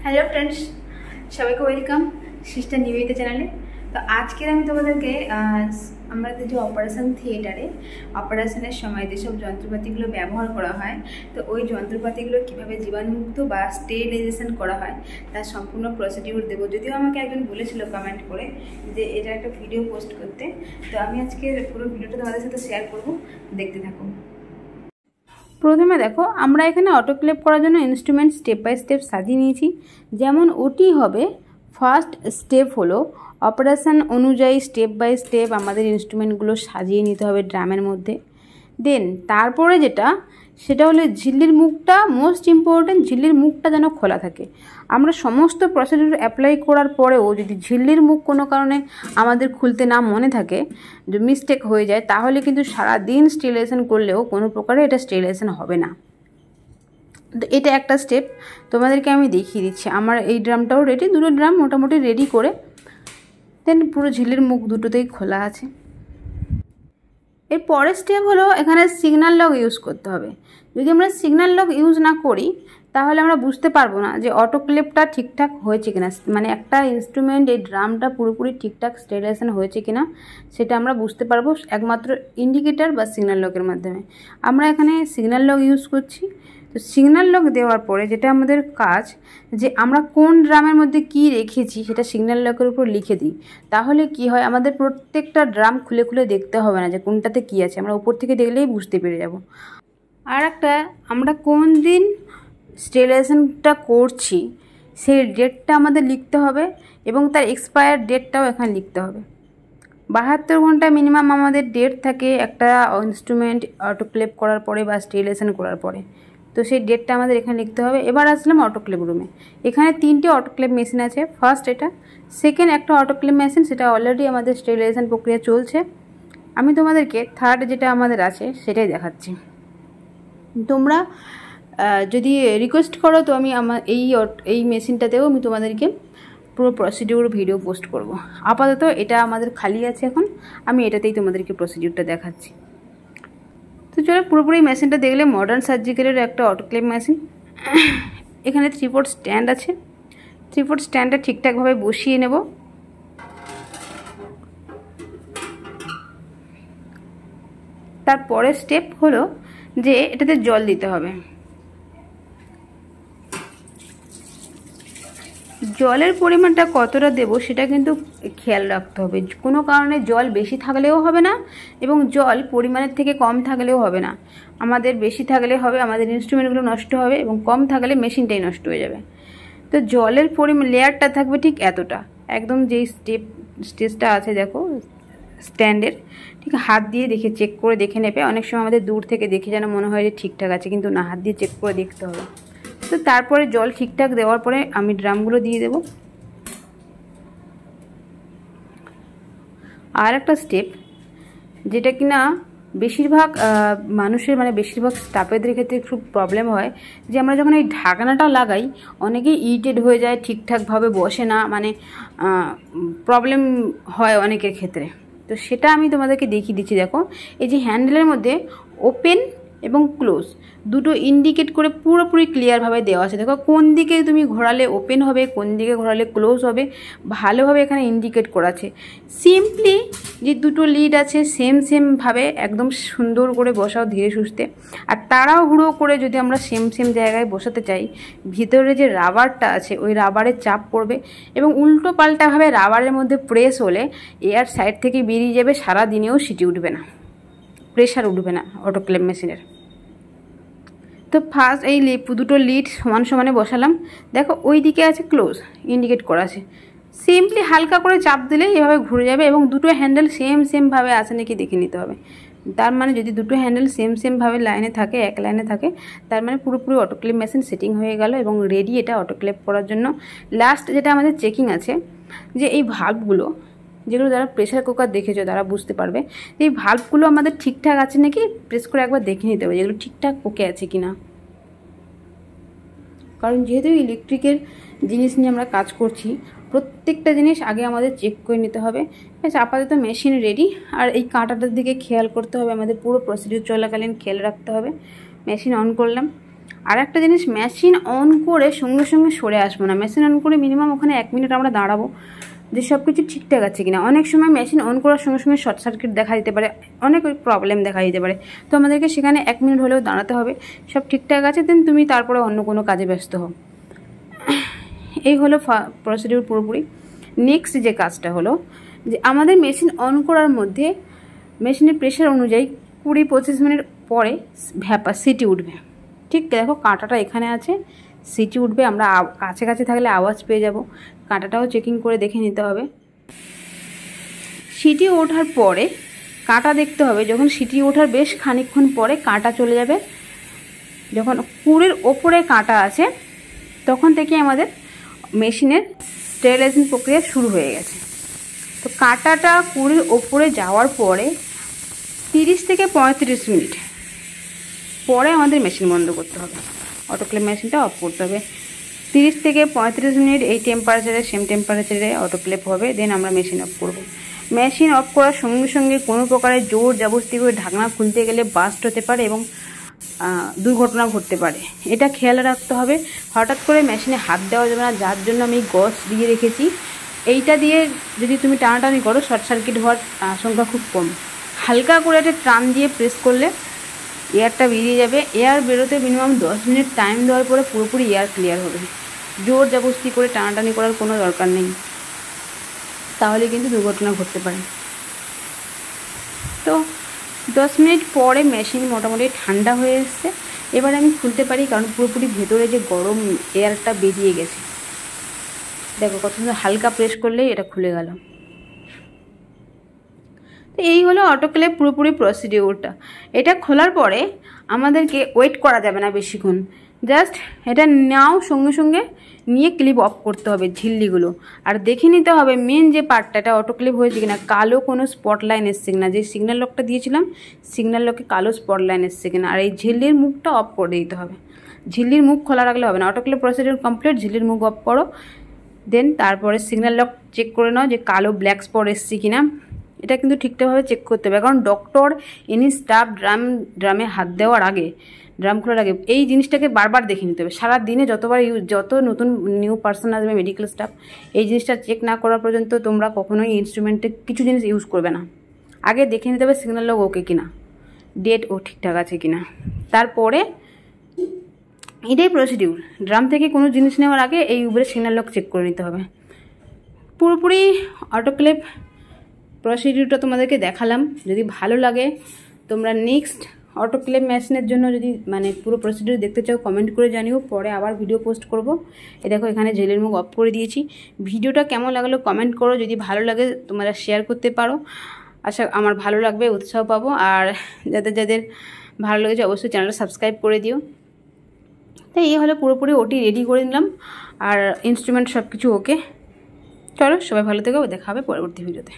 Hello friends, সবাইকে welcome sister Nivedita চ্যানেলে। তো আজকের আমি তোমাদেরকে আমাদের যে অপারেশন থিয়েটারে অপারেশনের সময় যেসব যন্ত্রপাতিগুলো ব্যবহার করা হয়, তো ওই যন্ত্রপাতিগুলো কীভাবে জীবাণুমুক্ত বা স্টেরিলাইজেশন করা হয় তার সম্পূর্ণ প্রসিডিউর দেবো। যদিও আমাকে একজন বলেছিল কমেন্ট করে যে এটা একটা ভিডিও পোস্ট করতে, তো আমি আজকে পুরো ভিডিওটা তোমাদের সাথে শেয়ার করব, দেখতে থাকো। প্রথমে দেখো, আমরা এখানে অটোক্লেভ করার জন্য ইনস্ট্রুমেন্ট স্টেপ বাই স্টেপ সাজিয়ে নিয়েছি। যেমন ওটি হবে ফার্স্ট স্টেপ হলো অপারেশন অনুযায়ী স্টেপ বাই স্টেপ আমাদের ইনস্ট্রুমেন্টগুলো সাজিয়ে নিতে হবে ড্রামের মধ্যে। দেন তারপরে সেটা হলো ঝিল্লির মুখটা মোস্ট ইম্পর্টেন্ট, ঝিল্লির মুখটা যেন খোলা থাকে। আমরা সমস্ত প্রসিডিউর অ্যাপ্লাই করার পরেও যদি ঝিল্লির মুখ কোনো কারণে আমাদের খুলতে না মনে থাকে, যে মিস্টেক হয়ে যায়, তাহলে কিন্তু সারাদিন স্টেরিলাইজেশন করলেও কোনো প্রকারে এটা স্টেরিলাইজেশন হবে না। তো এটা একটা স্টেপ তোমাদেরকে আমি দেখিয়ে দিচ্ছি। আমার এই ড্রামটাও রেডি, দুটো ড্রাম মোটামুটি রেডি করে দেন পুরো ঝিল্লির মুখ দুটোতেই খোলা আছে। এর পরের স্টেপ হলো এখানে সিগন্যাল লক ইউজ করতে হবে। যদি আমরা সিগন্যাল লক ইউজ না করি তাহলে আমরা বুঝতে পারবো না যে অটোক্লেভটা ঠিকঠাক হয়েছে কিনা, মানে একটা ইনস্ট্রুমেন্ট এই ড্রামটা পুরোপুরি ঠিকঠাক স্টেরিলাইজেশন হয়েছে কিনা সেটা আমরা বুঝতে পারবো একমাত্র ইন্ডিকেটর বা সিগন্যাল লকের মাধ্যমে। আমরা এখানে সিগন্যাল লক ইউজ করছি। তো সিগন্যাল লক দেওয়ার পরে যেটা আমাদের কাজ, যে আমরা কোন ড্রামের মধ্যে কি রেখেছি সেটা সিগন্যাল লকের উপর লিখে দিই। তাহলে কি হয়, আমাদের প্রত্যেকটা ড্রাম খুলে খুলে দেখতে হবে না যে কোনটাতে কি আছে, আমরা উপর থেকে দেখলেই বুঝতে পেরে যাব। আর একটা, আমরা কোন দিন স্টেরিলাইজেশনটা করছি সেই ডেটটা আমাদের লিখতে হবে এবং তার এক্সপায়ার ডেটটাও এখানে লিখতে হবে। 72 ঘন্টা মিনিমাম আমাদের ডেট থাকে একটা ইনস্ট্রুমেন্ট অটোক্লেভ করার পরে বা স্টেরিলাইজেশন করার পরে। তো সেই ডেটটা আমাদের এখানে লিখতে হবে। এবার আসলাম অটোক্লেভ রুমে। এখানে 3টে অটোক্লেভ মেশিন আছে। ফার্স্ট এটা, সেকেন্ড একটা অটোক্লেভ মেশিন, সেটা অলরেডি আমাদের স্টেরিলাইজেশন প্রক্রিয়া চলছে। আমি তোমাদেরকে থার্ড যেটা আমাদের আছে সেটাই দেখাচ্ছি। তোমরা যদি রিকোয়েস্ট করো তো আমি আমার এই মেশিনটাতেও আমি তোমাদেরকে পুরো প্রসিডিউর ভিডিও পোস্ট করব। আপাতত এটা আমাদের খালি আছে, এখন আমি এটাতেই তোমাদেরকে প্রসিডিউরটা দেখাচ্ছি। তো চলো পুরোপুরি মেশিনটা দেখলে, মডার্ন সার্জিক্যালের একটা অটোক্লেভ মেশিন। এখানে 3-4 স্ট্যান্ড আছে। 3-4 স্ট্যান্ডটা ঠিকঠাকভাবে বসিয়ে নেব। তারপরের স্টেপ হলো যে এটাতে জল দিতে হবে। জলের পরিমাণটা কতটা দেব সেটা কিন্তু খেয়াল রাখতে হবে। কোনো কারণে জল বেশি থাকলেও হবে না এবং জল পরিমাণের থেকে কম থাকলেও হবে না। আমাদের বেশি থাকলে হবে আমাদের ইনস্ট্রুমেন্টগুলো নষ্ট হবে, এবং কম থাকলে মেশিনটাই নষ্ট হয়ে যাবে। তো জলের পরিমাণ লেয়ারটা থাকবে ঠিক এতটা, একদম যেই স্টেজটা আছে দেখো স্ট্যান্ডের, ঠিক হাত দিয়ে চেক করে দেখে নেবে। অনেক সময় আমাদের দূর থেকে দেখে যেন মনে হয় যে ঠিকঠাক আছে, কিন্তু না, হাত দিয়ে চেক করে দেখতে হবে। তো তারপরে জল ঠিকঠাক দেওয়ার পরে আমি ড্রামগুলো দিয়ে দেব। আর একটা স্টেপ যেটা কিনা বেশিরভাগ মানুষের, মানে বেশিরভাগ স্টাফেদের ক্ষেত্রে খুব প্রবলেম হয়, যে আমরা যখন এই ঢাকনাটা লাগাই অনেকেই ইরিটেড হয়ে যায়, ঠিকঠাকভাবে বসে না, মানে প্রবলেম হয় অনেকের ক্ষেত্রে। তো সেটা আমি তোমাদেরকে দেখিয়ে দিচ্ছি। দেখো, এই যে হ্যান্ডেলের মধ্যে ওপেন এবং ক্লোজ দুটো ইন্ডিকেট করে পুরোপুরি ক্লিয়ারভাবে দেওয়া আছে। দেখো কোন দিকে তুমি ঘোরালে ওপেন হবে, কোন দিকে ঘোরালে ক্লোজ হবে, ভালোভাবে এখানে ইন্ডিকেট করা আছে। সিম্পলি যে দুটো লিড আছে সেমভাবে একদম সুন্দর করে বসাও ধীরে সুস্থে। আর তাড়াহুড়ো করে যদি আমরা সেম জায়গায় বসাতে চাই, ভিতরে যে রাবারটা আছে ওই রাবারের চাপ পড়বে এবং উল্টো পাল্টাভাবে রাবারের মধ্যে প্রেস হলে এয়ার সাইড থেকে বেরিয়ে যাবে, সারা দিনেও সিটি উঠবে না, প্রেশার উঠবে না অটোক্লেভ মেশিনের। তো ফার্স্ট এই দুটো লিড সমানে বসালাম। দেখো ওই দিকে আছে ক্লোজ, ইন্ডিকেট করা আছে। সিম্পলি হালকা করে চাপ দিলে এভাবে ঘুরে যাবে এবং দুটো হ্যান্ডেল সেমভাবে আছে নাকি দেখে নিতে হবে। তার মানে যদি দুটো হ্যান্ডেল সেমভাবে লাইনে থাকে, এক লাইনে থাকে, তার মানে পুরোপুরি অটোক্লেভ মেশিন সেটিং হয়ে গেল এবং রেডি এটা অটোক্লেভ করার জন্য। লাস্ট যেটা আমাদের চেকিং আছে, যে এই ভাল্বগুলো, যেগুলো যারা প্রেশার কুকার দেখেছো তারা বুঝতে পারবে, এই ভাল্বগুলো আমাদের ঠিকঠাক আছে নাকি প্রেস করে একবার দেখে নিতে হবে যেগুলো ঠিকঠাক ওকে আছে কিনা। কারণ যেহেতু ইলেকট্রিকের জিনিস নিয়ে আমরা কাজ করছি, প্রত্যেকটা জিনিস আগে আমাদের চেক করে নিতে হবে। বেশ, আপাতত মেশিন রেডি। আর এই কাঁটাটার দিকে খেয়াল করতে হবে, আমাদের পুরো প্রসিডিউর চলাকালীন খেয়াল রাখতে হবে। মেশিন অন করলাম। আর একটা জিনিস, মেশিন অন করে সঙ্গে সঙ্গে সরে আসবো না। মেশিন অন করে মিনিমাম ওখানে 1 মিনিট আমরা দাঁড়াবো যে সব কিছু ঠিকঠাক আছে কিনা। অনেক সময় মেশিন অন করার সঙ্গে সঙ্গে শর্ট সার্কিট দেখা দিতে পারে, অনেক প্রবলেম দেখা দিতে পারে। তো আমাদেরকে সেখানে 1 মিনিট হলেও দাঁড়াতে হবে, সব ঠিকঠাক আছে দেন তুমি তারপরে অন্য কোনো কাজে ব্যস্ত হও। এই হলো প্রসিডিউর পুরোপুরি। নেক্সট যে কাজটা হলো যে আমাদের মেশিন অন করার মধ্যে মেশিনের প্রেশার অনুযায়ী 20-25 মিনিট পরে সিটি উঠবে। ঠিক দেখো কাঁটাটা এখানে আছে, সিটি উঠবে। আমরা কাছে কাছে থাকলে আওয়াজ পেয়ে যাব, কাঁটাটাও চেকিং করে দেখে নিতে হবে। সিটি ওঠার পরে কাঁটা দেখতে হবে, যখন সিটি ওঠার বেশ খানিকক্ষণ পরে কাঁটা চলে যাবে। যখন 20-এর ওপরে কাঁটা আছে তখন থেকে আমাদের মেশিনের স্টেরিলাইজেশন প্রক্রিয়া শুরু হয়ে গেছে। তো কাঁটাটা 20-এর ওপরে যাওয়ার পরে 30 থেকে 35 মিনিট পরে আমাদের মেশিন বন্ধ করতে হবে, অটোক্লেভ মেশিনটা অফ করতে হবে। 30 থেকে 35 মিনিট এই টেম্পারেচারে, সেম টেম্পারেচারে অটোক্লেভ হবে, দেন আমরা মেশিন অফ করব। মেশিন অফ করার সঙ্গে সঙ্গে কোনো প্রকারের জোর জবরদস্তি করে ঢাকনা খুলতে গেলে বাস্ট হতে পারে এবং দুর্ঘটনা ঘটতে পারে, এটা খেয়াল রাখতে হবে। হঠাৎ করে মেশিনে হাত দেওয়া যাবে না, যার জন্য আমি গজ দিয়ে রেখেছি। এইটা দিয়ে যদি তুমি টানাটানি করো শর্ট সার্কিট হওয়ার আশঙ্কা খুব কম। হালকা করে একটা টান দিয়ে প্রেস করলে এয়ারটা বেরিয়ে যাবে। এয়ার বেরোতে মিনিমাম 10 মিনিট টাইম দেওয়ার পরে পুরোপুরি এয়ার ক্লিয়ার হবে। জোর জবরদস্তি করে টানাটানি করার কোনো দরকার নেই, তাহলে কিন্তু দুর্ঘটনা ঘটতে পারে। তো 10 মিনিট পরে মেশিন মোটামুটি ঠান্ডা হয়ে এসছে। এবার আমি খুলতে পারি, কারণ পুরোপুরি ভেতরে যে গরম এয়ারটা বেরিয়ে গেছে। দেখো কত সুন্দর, হালকা প্রেস করলেই এটা খুলে গেল। তো এই হলো অটোক্লেভ পুরোপুরি প্রসিডিউরটা। এটা খোলার পরে আমাদেরকে ওয়েট করা যাবে না বেশিক্ষণ, জাস্ট এটা নাও সঙ্গে সঙ্গে নিয়ে ক্লিপ অফ করতে হবে ঝিল্লিগুলো। আর দেখে নিতে হবে মেন যে পার্টটা, এটা অটোক্লেভ হয়েছে কিনা, কালো কোনো স্পট লাইন এসছে কিনা। যে সিগন্যাল লকটা দিয়েছিলাম সিগন্যাল লকে কালো স্পট লাইন এসছে কিনা। আর এই ঝিল্লির মুখটা অফ করে দিতে হবে, ঝিল্লির মুখ খোলা রাখলে হবে না। অটোক্লেভ প্রসিডিউর কমপ্লিট, ঝিল্লির মুখ অফ করো, দেন তারপরে সিগন্যাল লক চেক করে নাও যে কালো ব্ল্যাক স্পট এসছে কিনা। এটা কিন্তু ঠিকঠাকভাবে চেক করতে হবে, কারণ ডক্টর এনি স্টাফ ড্রামে হাত দেওয়ার আগে, ড্রাম খোলার আগে এই জিনিসটাকে বারবার দেখে নিতে হবে। সারা দিনে যত নতুন নিউ পার্সন আসবে মেডিকেল স্টাফ, এই জিনিসটা চেক না করা পর্যন্ত তোমরা কখনোই ইনস্ট্রুমেন্টে কিছু জিনিস ইউজ করবে না। আগে দেখে নিতে হবে সিগন্যাল লক ওকে কিনা, ডেট ও ঠিকঠাক আছে কিনা। তারপরে এটাই প্রসিডিউর। ড্রাম থেকে কোনো জিনিস নেওয়ার আগে এই উপরে সিগন্যাল লক চেক করে নিতে হবে। পুরোপুরি অটোক্লেভ প্রসিডিউরটা তোমাদেরকে দেখালাম। যদি ভালো লাগে তোমরা নেক্সট অটোক্লেভ মেশিনের জন্য যদি পুরো প্রসিডিউর দেখতে চাও কমেন্ট করে জানিও, পরে আবার ভিডিও পোস্ট করব। এ দেখো এখানে জেলের মুখ অফ করে দিয়েছি। ভিডিওটা কেমন লাগলো কমেন্ট করো, যদি ভালো লাগে তোমরা শেয়ার করতে পারো, আশা আমার ভালো লাগবে, উৎসাহ পাবো। আর যাদের ভালো লেগেছে অবশ্যই চ্যানেলটা সাবস্ক্রাইব করে দিও। তাই এই হলো পুরোপুরি ওটি রেডি করে নিলাম, আর ইনস্ট্রুমেন্ট সব কিছু ওকে। চলো সবাই ভালো থেকো, দেখা হবে পরবর্তী ভিডিওতে।